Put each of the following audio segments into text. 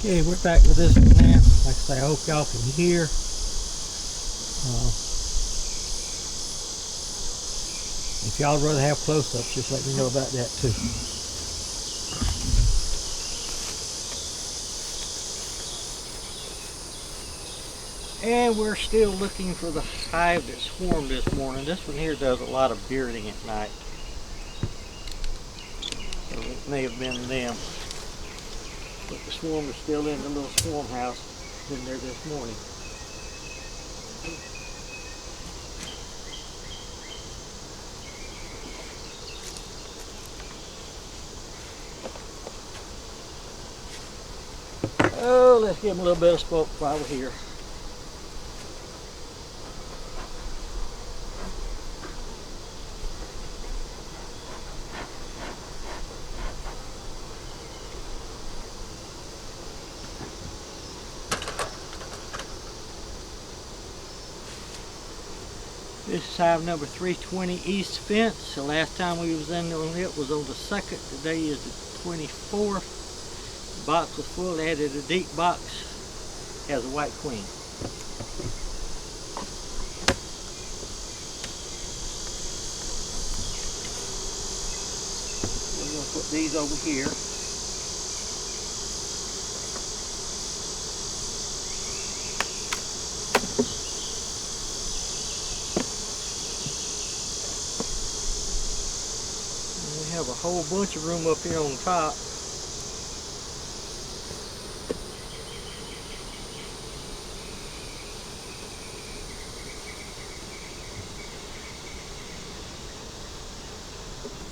Okay, we're back with this one now. Like I say, I hope y'all can hear. If y'all rather have close-ups, just let me know about that too. And we're still looking for the hive that swarmed this morning. This one here does a lot of bearding at night, so it may have been them. But the swarm is still in the little swarm house. Been there this morning. Oh, let's give them a little bit of smoke while we're here. This is hive number 320 East Fence. The last time we was in on it was on the 2nd. Today is the 24th. The box was full. Added a deep box. Has a white queen. We're going to put these over here. Have a whole bunch of room up here on top.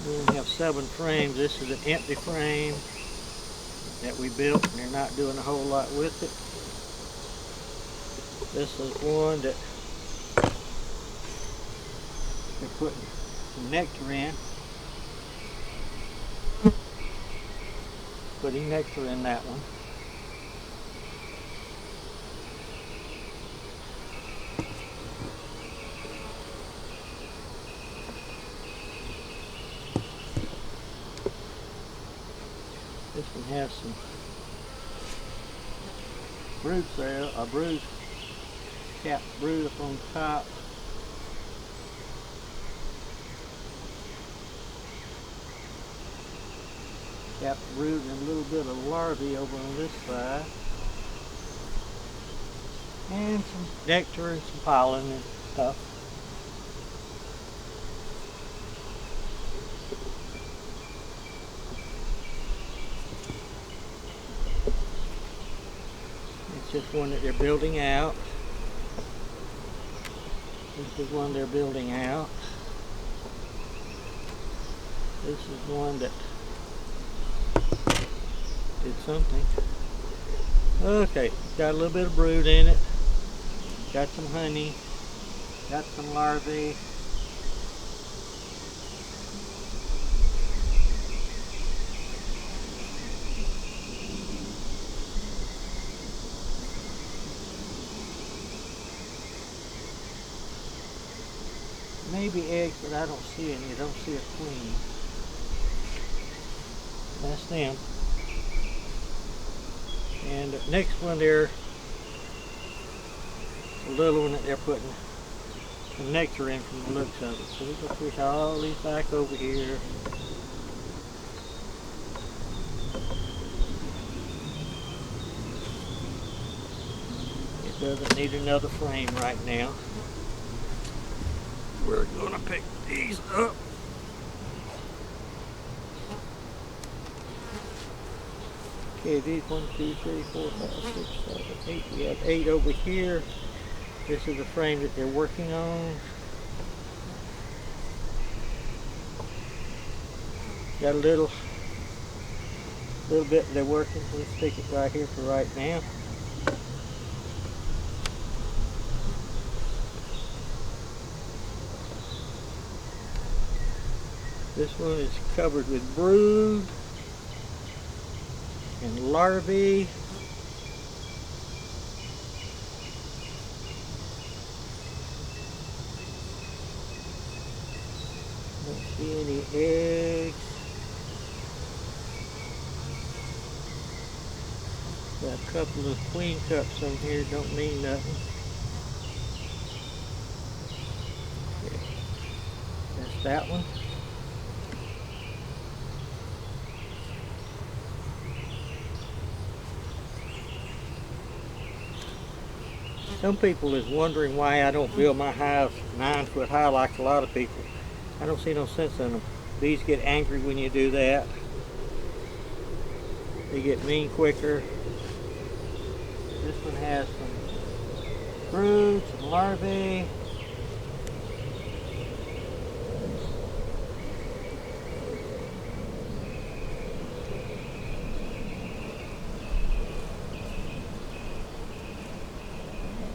We have 7 frames. This is an empty frame that we built, and they're not doing a whole lot with it. This is one that they're putting some nectar in. Putting nectar in that one. This one has some brood cell, a brood, capped brood up on top. Capped brood and a little bit of larvae over on this side. And some nectar and some pollen and stuff. It's just one that they're building out. This is one they're building out. This is one that did something. Okay, got a little bit of brood in it. Got some honey. Got some larvae. Maybe eggs, but I don't see any. I don't see a queen. That's them. And the next one there, the little one that they're putting some nectar in from the looks of it. So we're going to push all these back over here. It doesn't need another frame right now. We're going to pick these up. Okay, these 1, 2, 3, 4, 5, 6, 7, 8. We have 8 over here. This is the frame that they're working on. Got a little bit they're working. Let's stick it right here for right now. This one is covered with brood and larvae. Don't see any eggs. Got a couple of queen cups on here, don't mean nothing. Okay. That's that one. Some people is wondering why I don't build my hives 9 foot high like a lot of people. I don't see no sense in them. Bees get angry when you do that. They get mean quicker. This one has some brood, some larvae.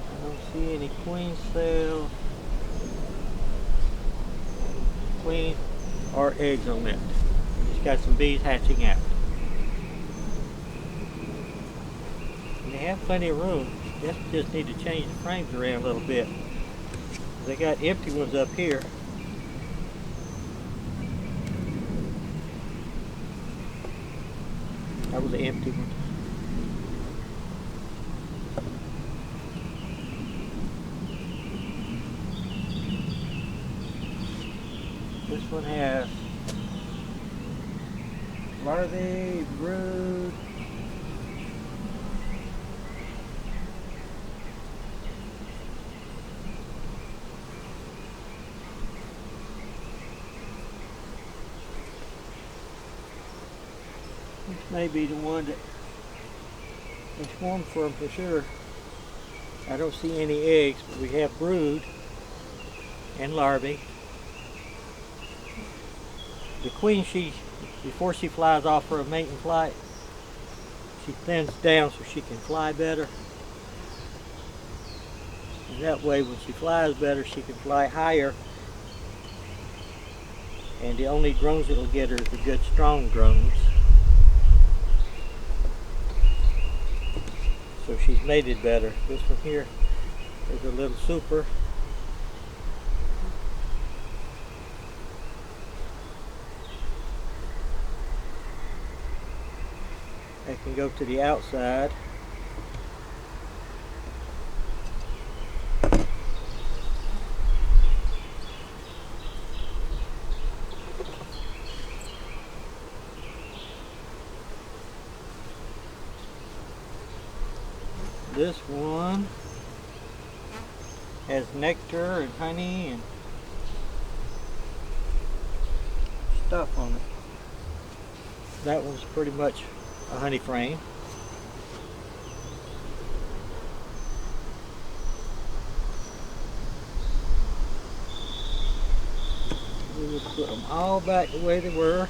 I don't see any queen cells, queen or eggs on it. Just got some bees hatching out. And they have plenty of room. Just need to change the frames around a little bit. They got empty ones up here. That was an empty one. This one has larvae, brood. This may be the one that they swarm from for sure. I don't see any eggs, but we have brood and larvae. The queen, before she flies off for a mating flight, she thins down so she can fly better. And that way when she flies better, she can fly higher. And the only drones that'll get her is the good strong drones. So she's mated better. This one here is a little super. I can go to the outside. This one has nectar and honey and stuff on it. That one's pretty much a honey frame. We will put them all back the way they were.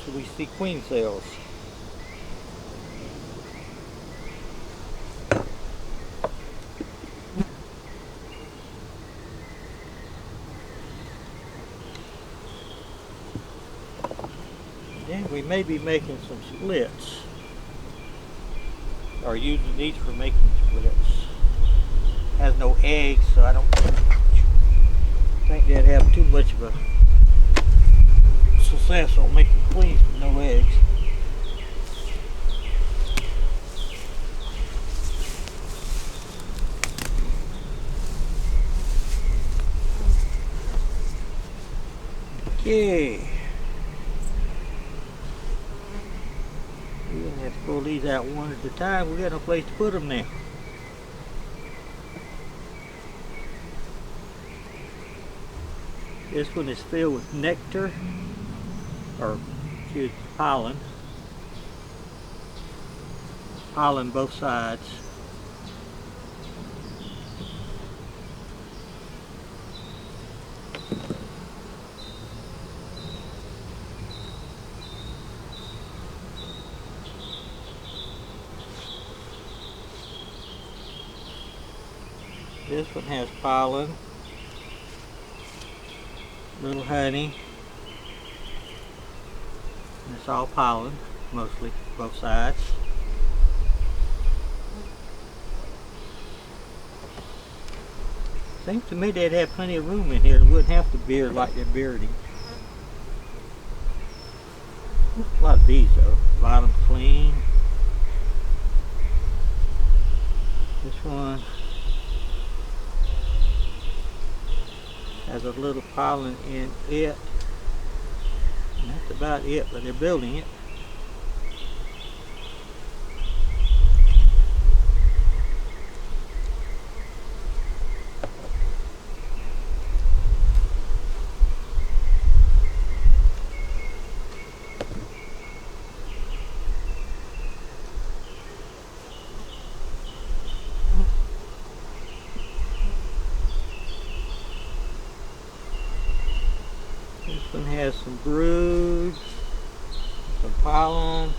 So we see queen cells. Then we may be making some splits, or using these for making splits. Has no eggs, so I don't think they'd have too much of a success on making queens with no eggs. Okay. We're going to have to pull these out one at a time. We got no place to put them now. This one is filled with nectar, or excuse me, pollen. Pollen both sides. This one has pollen, little honey. It's all pollen, mostly, both sides. Seems to me they'd have plenty of room in here. They wouldn't have to beard like they're bearding. A lot of bees though. Bottom clean. This one has a little pollen in it. And that's about it, but they're building it. This one has some brood, some pollen,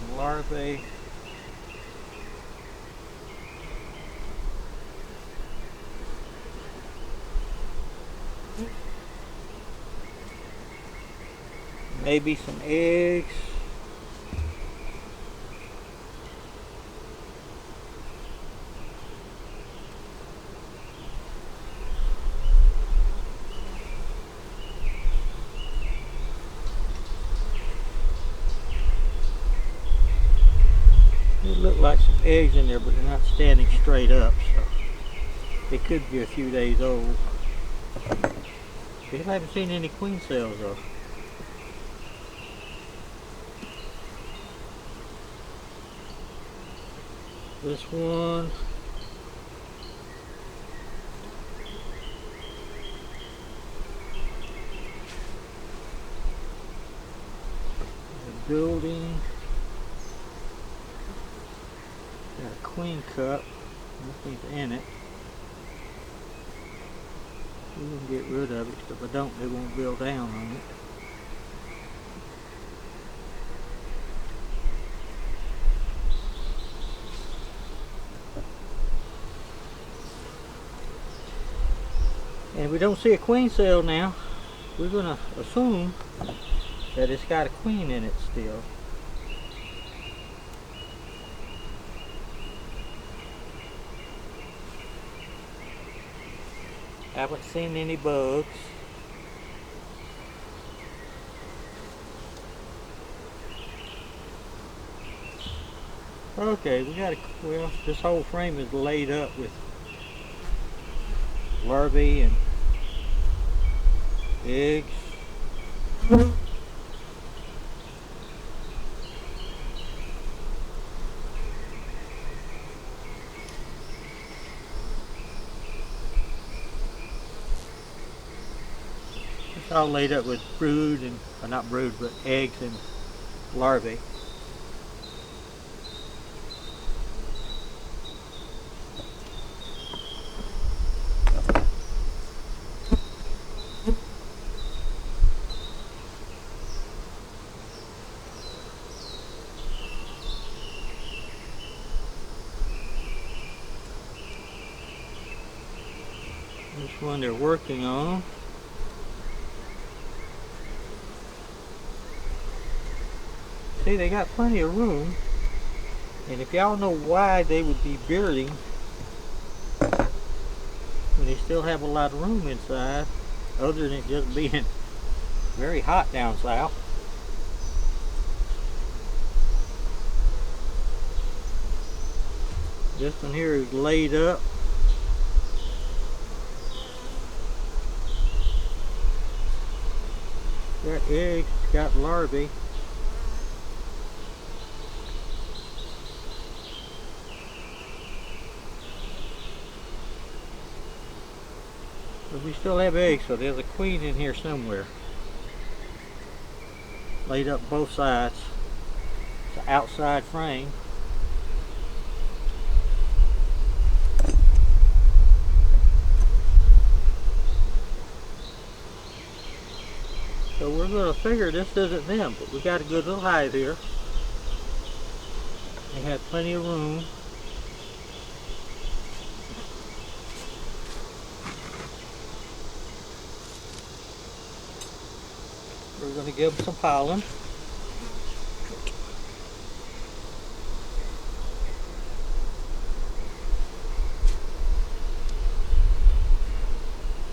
some larvae. Maybe some eggs. It looked like some eggs in there, but they're not standing straight up, so they could be a few days old. Still haven't seen any queen cells though. This one, the building, got a queen cup, nothing's in it. We can get rid of it, if I don't, they won't build down on it. And we don't see a queen cell now. We're going to assume that it's got a queen in it still. Haven't seen any bugs. Okay, we got well, this whole frame is laid up with larvae and eggs. It's all laid up with brood and, not brood, but eggs and larvae. This one they're working on. See, they got plenty of room, and if y'all know why they would be building when they still have a lot of room inside, other than it just being very hot down south. This one here is laid up. Got eggs, got larvae. But we still have eggs, so there's a queen in here somewhere. Laid up both sides. It's an outside frame. So we're going to figure this isn't them, but we got a good little hive here. They have plenty of room. We're going to give them some pollen.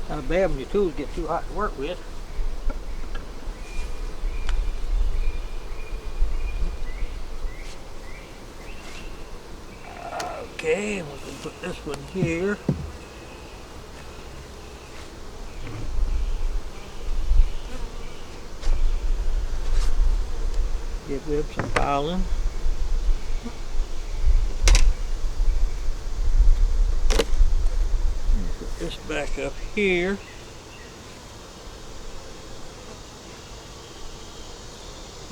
Kind of bad when your tools get too hot to work with. Okay, we can put this one here. Give them some pollen. Put this back up here.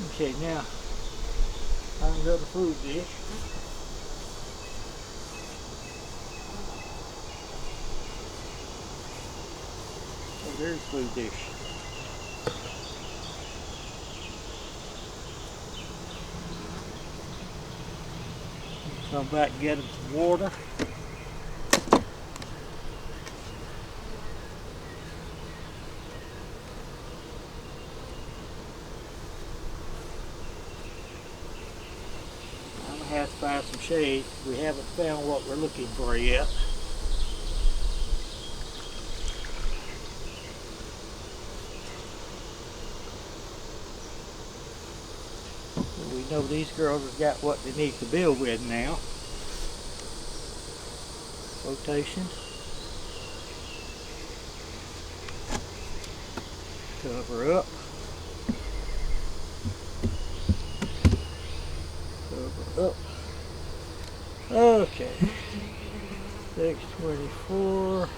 Okay, now find another food dish. Oh, there's food dish. Come back and get them some water. I'm gonna have to find some shade. We haven't found what we're looking for yet. We know these girls have got what they need to build with now. Rotation. Cover up. Cover up. Okay. 624.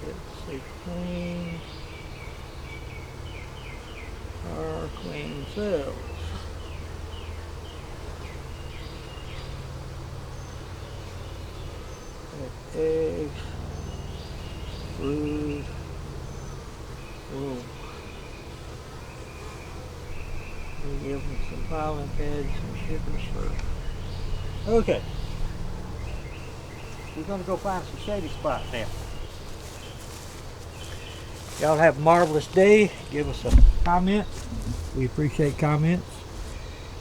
Let's see, clean. Our queen cells. Eggs, brood, womb. We give them some pollen pads, some sugar syrup. Okay. We're going to go find some shady spot now. Y'all have a marvelous day. Give us a comment. We appreciate comments.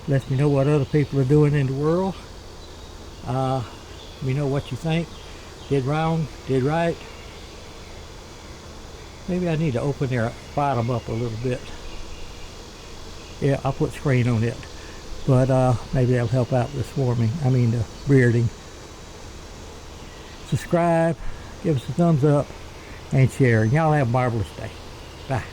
Let me know what other people are doing in the world. Let me know what you think. Did wrong, did right. Maybe I need to open their bottom up a little bit. Yeah, I'll put screen on it. But maybe that'll help out with swarming. I mean the breeding. Subscribe, give us a thumbs up, and share. Y'all have a marvelous day. Bye.